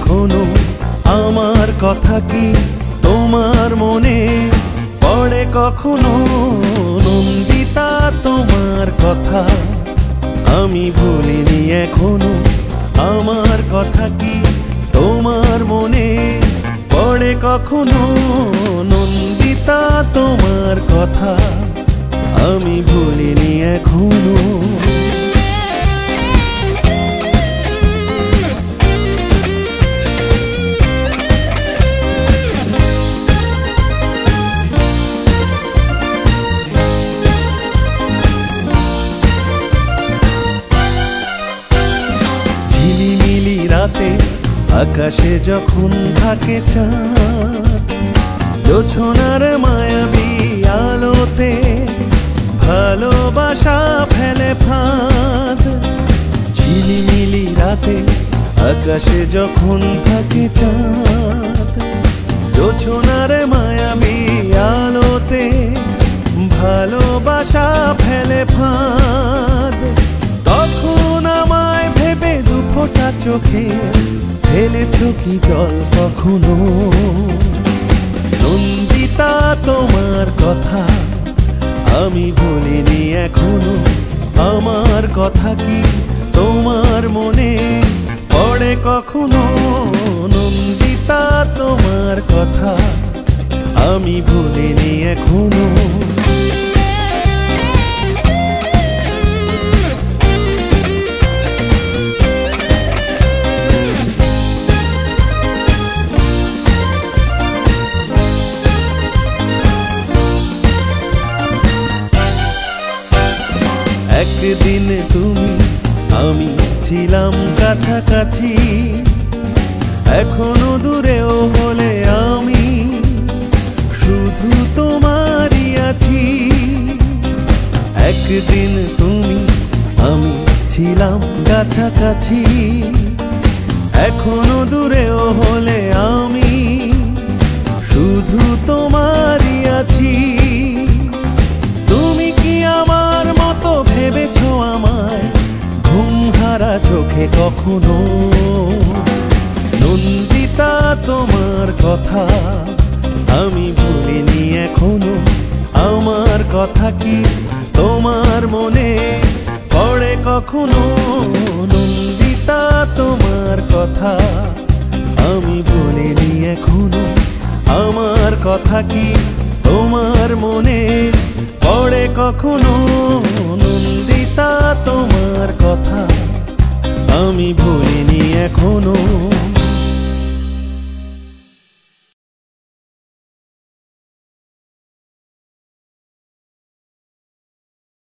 এখনো আমার কথা কি তোমার মনে পড়ে কখনো? নন্দিতা তোমার কথা আমি ভুলিনি এখনো, আমার কথা কি তোমার মনে পড়ে কখনো? নন্দিতা তোমার কথা আমি ভুলিনি এখনো। ঝিলিমিলি রাতে আকাশে যখন থাকে চাঁদ, জোছনার মায়াবী আলোতে ভালোবাসা ফেলে ফাঁদ। ঝিলিমিলি রাতে আকাশে যখন থাকে চাঁদ, জোছনার মায়াবী আলোতে ভালোবাসা ফেলে ফাঁদ। তখন আমায় ভেবে দুফোঁটা চোখে ফেলেছ কি জল কখনো? নন্দিতা তোমার কথা আমি ভুলিনি এখনো, আমার কথা কি তোমার মনে পড়ে কখনো? নন্দিতা তোমার কথা আমি ভুলিনি এখনো। একদিন তুমি আমি ছিলাম কাছাকাছি, এখনো দূরেও হলে আমি শুধু তোমারই আছি। একদিন তুমি আমি ছিলাম কাছাকাছি, এখনো দূরেও হলে আমি শুধু তোমারই আছি। তুমি কি আমার মতো ভেবেছো আমায় ঘুমহারা চোখে কখনো? নন্দিতা তোমার কথা আমি ভুলিনি এখনো, আমার কথা কি তোমার মনে পড়ে কখনো? নন্দিতা তোমার কথা আমি ভুলিনি এখনো, আমার কথা কি তোমার মনে পড়ে কখনো? নন্দিতা তোমার কথা আমি ভুলিনি এখনো।